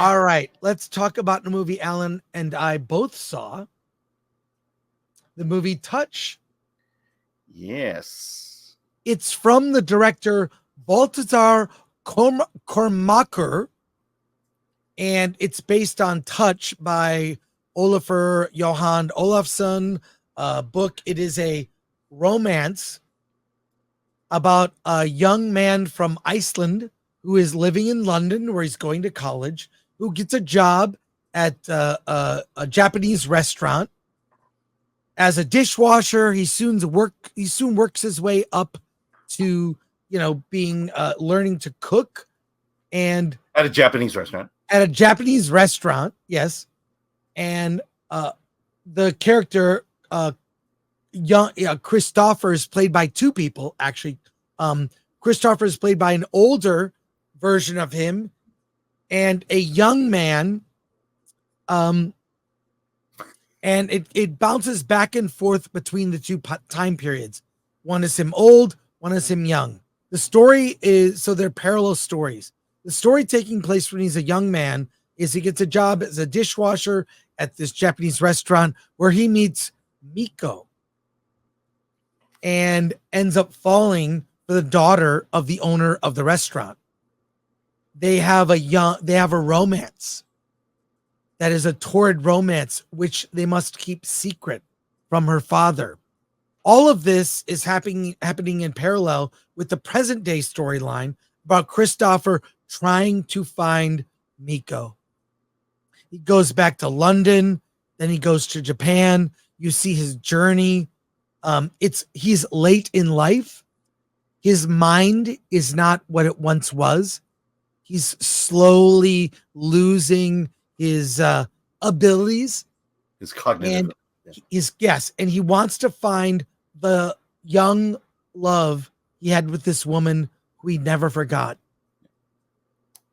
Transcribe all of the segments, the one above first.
All right, let's talk about the movie Alan and I both saw. The movie Touch. Yes. It's from the director Baltazar Kormaker, and it's based on Touch by Olafur Johan Olafsson book. It is a romance about a young man from Iceland who is living in London, where he's going to college, who gets a job at a Japanese restaurant as a dishwasher. He soon works his way up to being learning to cook, and at a Japanese restaurant. Yes, and the character Christopher is played by two people, actually. Christopher is played by an older version of him and a young man. And it bounces back and forth between the two time periods. One is him old, one is him young. The story is, so they're parallel stories. The story taking place when he's a young man is he gets a job as a dishwasher at this Japanese restaurant where he meets Miko and ends up falling for the daughter of the owner of the restaurant. They have a romance that is a torrid romance, which they must keep secret from her father. All of this is happening in parallel with the present day storyline about Christopher trying to find Miko. He goes back to London, then he goes to Japan. You see his journey. He's late in life. His mind is not what it once was. He's slowly losing his abilities, his cognitive, and he wants to find the young love he had with this woman who he never forgot.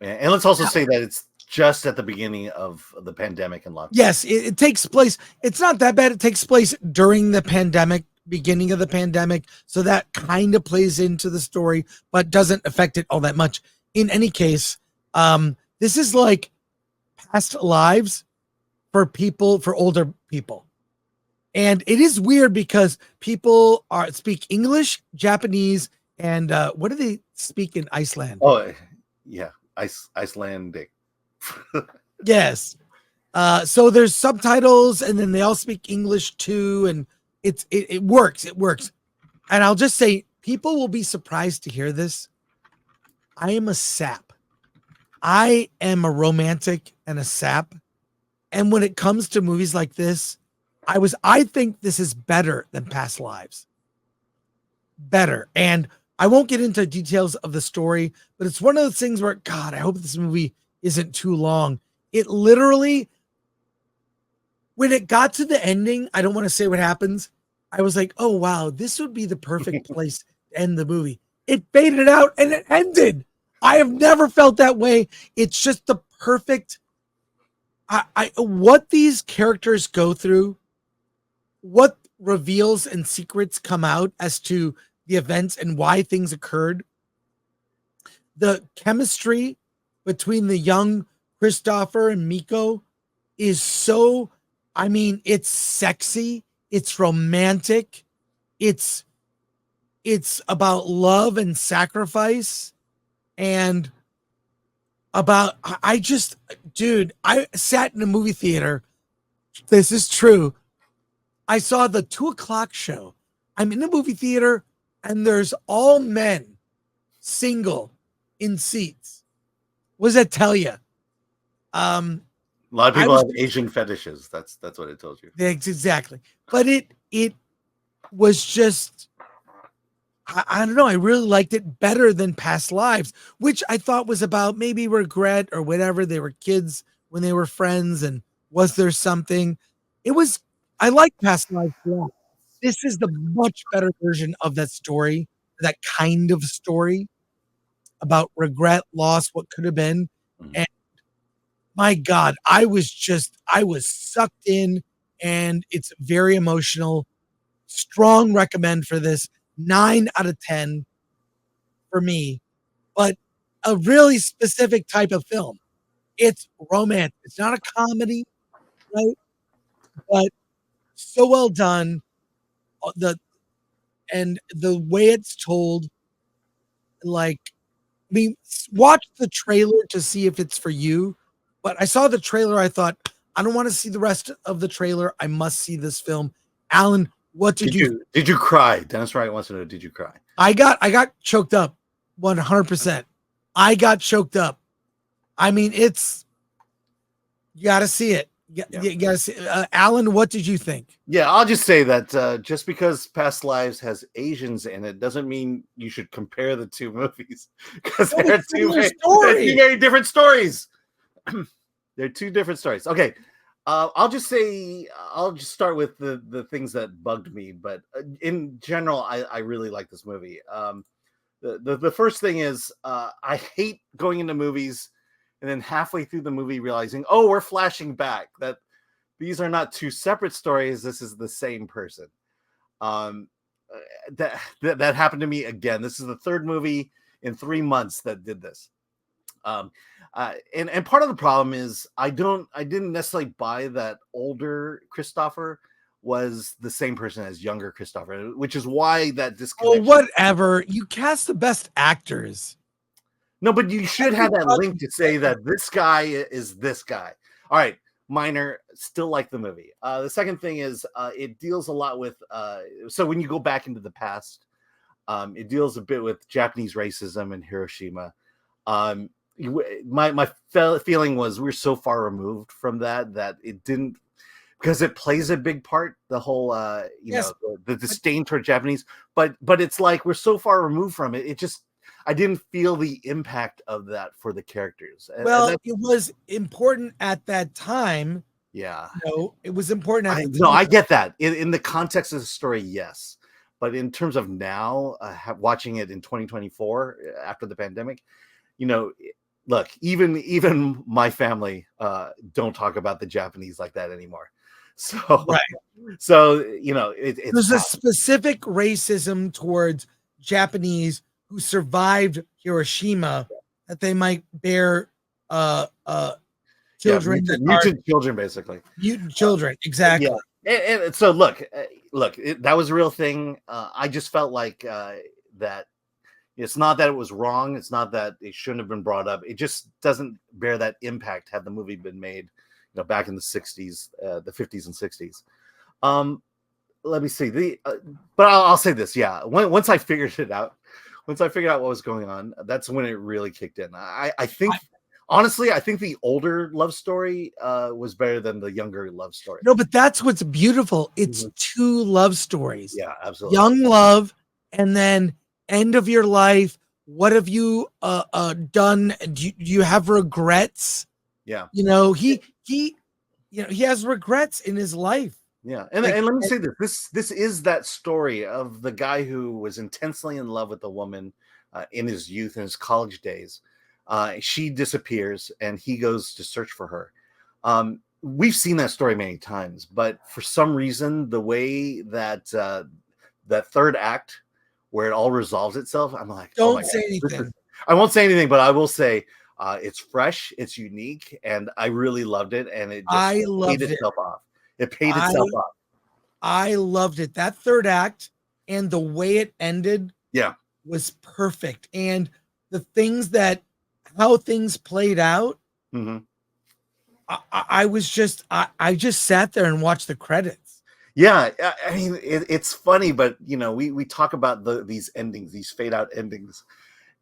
And let's also say that it's just at the beginning of the pandemic and lockdown. Yes, it takes place. It's not that bad. It takes place during the pandemic, beginning of the pandemic. So that kind of plays into the story, but doesn't affect it all that much. In any case, this is like past lives for older people. And it is weird because people speak English, Japanese, and what do they speak in Iceland? Oh, yeah. Icelandic. Yes. So there's subtitles, and then they all speak English too, and it works. It works. And I'll just say, people will be surprised to hear this. I am a sap. I am a romantic and a sap. And when it comes to movies like this, I think this is better than Past Lives. Better. And I won't get into details of the story, but it's one of those things where, God, I hope this movie isn't too long. It literally, when it got to the ending, I don't want to say what happens. I was like, oh, wow, this would be the perfect place to end the movie. It faded out and it ended. I have never felt that way. It's just the perfect, what these characters go through, what reveals and secrets come out as to the events and why things occurred. The chemistry between the young Christopher and Miko is so, it's sexy, it's romantic, it's about love and sacrifice, and about, I sat in a movie theater. This is true. I saw the 2:00 show. I'm in a movie theater and there's all men, single, in seats. What does that tell you? A lot of people have Asian fetishes. That's what it tells you. Exactly. But it was just, I don't know. I really liked it better than Past Lives, which I thought was about maybe regret or whatever. They were kids when they were friends, and was there something? I like Past Lives a lot. This is the much better version of that story, that kind of story about regret, loss, what could have been. Mm-hmm. And my God, I was sucked in, and it's very emotional. Strong recommend for this. 9 out of 10 for me, but a really specific type of film. It's romance. It's not a comedy, right? But so well done. The way it's told, like, I mean, watch the trailer to see if it's for you. But I saw the trailer. I thought, I don't want to see the rest of the trailer. I must see this film. Alan, what did you? Did you cry? Dennis Wright wants to know. Did you cry? I got choked up, 100%. I got choked up. I mean, you got to see it. You got to see. Alan, what did you think? Yeah, I'll just say that just because Past Lives has Asians in it doesn't mean you should compare the two movies, because they're two very different stories. They're two different stories. Okay, I'll just start with the things that bugged me, but in general, I really like this movie. The first thing is I hate going into movies and then halfway through the movie realizing, oh, we're flashing back, that these are not two separate stories. This is the same person. That happened to me again. This is the third movie in 3 months that did this. And part of the problem is I didn't necessarily buy that older Christopher was the same person as younger Christopher, which is why that disconnection. Well, whatever. You cast the best actors. No, but you should have that link to say that this guy is this guy. All right, minor, still like the movie. The second thing is it deals a lot with, so when you go back into the past, it deals a bit with Japanese racism in Hiroshima. My feeling was we're so far removed from that it didn't, because it plays a big part, the whole the disdain toward Japanese, but it's like we're so far removed from it, it just, I didn't feel the impact of that for the characters. Well, it was important at that time. Yeah. No, it was important at the time. No, I get that. In the context of the story, yes. But in terms of now, watching it in 2024 after the pandemic, look, even my family don't talk about the Japanese like that anymore. So, right. So, it's there's a specific racism towards Japanese who survived Hiroshima that they might bear children, mutant children, basically. Mutant children, exactly. Yeah. And so look, that was a real thing. I just felt like that it's not that it was wrong. It's not that it shouldn't have been brought up. It just doesn't bear that impact had the movie been made, back in the 60s, the 50s and 60s. Let me see. But I'll say this. Yeah. Once I figured it out, once I figured out what was going on, that's when it really kicked in. I think, honestly, I think the older love story was better than the younger love story. No, but that's what's beautiful. It's two love stories. Yeah, absolutely. Young love, and then end of your life. What have you done? Do you have regrets? Yeah. He has regrets in his life. Yeah, and let me say this: this is that story of the guy who was intensely in love with a woman in his youth, in his college days. She disappears, and he goes to search for her. We've seen that story many times, but for some reason, the way that that third act, where it all resolves itself, I'm like, don't say anything. I won't say anything, but I will say it's fresh, it's unique, and I really loved it, and it just paid itself off. It paid itself off. I loved it. That third act and the way it ended, was perfect. And the things how things played out, I just sat there and watched the credits. Yeah, I mean, it's funny, but we talk about these endings, these fade out endings,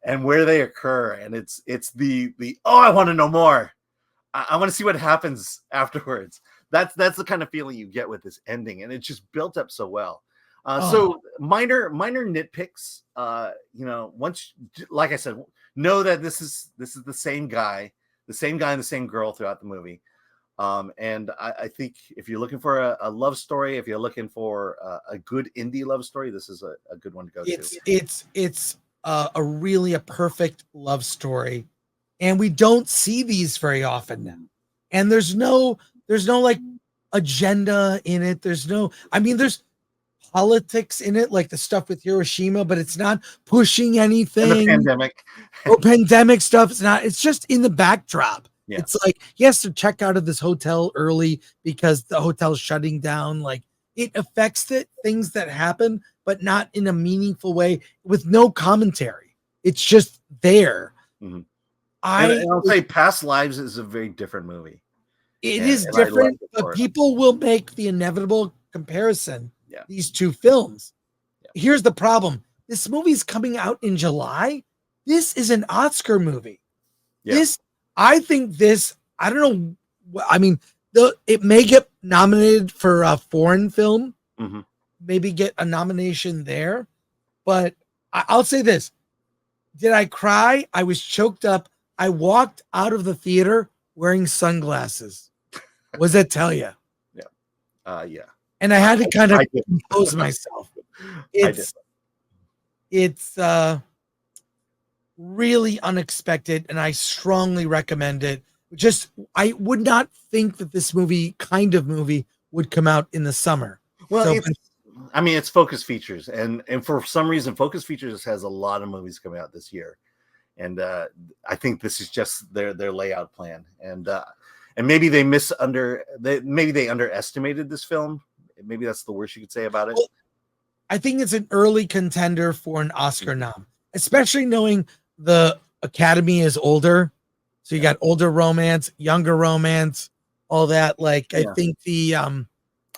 and where they occur, and it's the I want to know more. I want to see what happens afterwards. That's the kind of feeling you get with this ending, and it just built up so well. So minor nitpicks. Once, like I said, know that this is the same guy and the same girl throughout the movie. And I think if you're looking for a love story, if you're looking for a good indie love story, this is a good one to go to. It's a perfect love story, and we don't see these very often now. And there's no like agenda in it. There's politics in it, like the stuff with Hiroshima, but it's not pushing anything. And the pandemic. Pandemic stuff. It's just in the backdrop. Yeah. It's like he has to check out of this hotel early because the hotel's shutting down. Like it affects things that happen, but not in a meaningful way with no commentary. It's just there. Mhm. I And I'll say Past Lives is a very different movie. It And- is and I like different, it but for it. people will make the inevitable comparison. Yeah. These two films. Yeah. Here's the problem. This movie's coming out in July. This is an Oscar movie. Yeah. I think I don't know. I mean, it may get nominated for a foreign film, Mhm. maybe get a nomination there. But I'll say this. Did I cry? I was choked up. I walked out of the theater wearing sunglasses. What does that tell you? Yeah. And I had to kind of I did. compose myself. It's really unexpected, and I strongly recommend it. I would not think that this kind of movie would come out in the summer. Well, it's Focus Features, and for some reason, Focus Features has a lot of movies coming out this year, and I think this is just their layout plan, and maybe they maybe they underestimated this film. Maybe that's the worst you could say about it. Well, I think it's an early contender for an Oscar nom, especially knowing the Academy is older. So you got older romance, younger romance, all that. Like I think the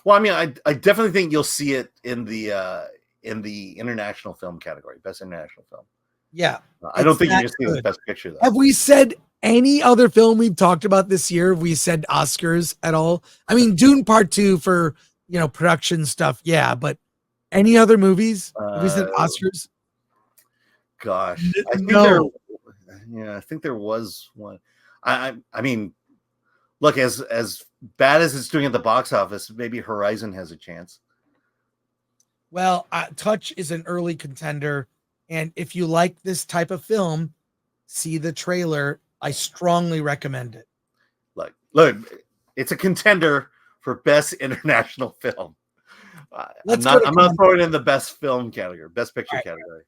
well, I mean, I definitely think you'll see it in the international film category, best international film. Yeah. I don't think you're going to see the best picture though. Have we said any other film we've talked about this year? Have we said Oscars at all? I mean, Dune Part 2 for, production stuff. Yeah. But any other movies? Have we said Oscars? Gosh. I think there was one. I mean, look, as bad as it's doing at the box office, maybe Horizon has a chance. Well, Touch is an early contender. And if you like this type of film, see the trailer. I strongly recommend it. Look, it's a contender for best international film. I'm not throwing in the best film category, best picture category.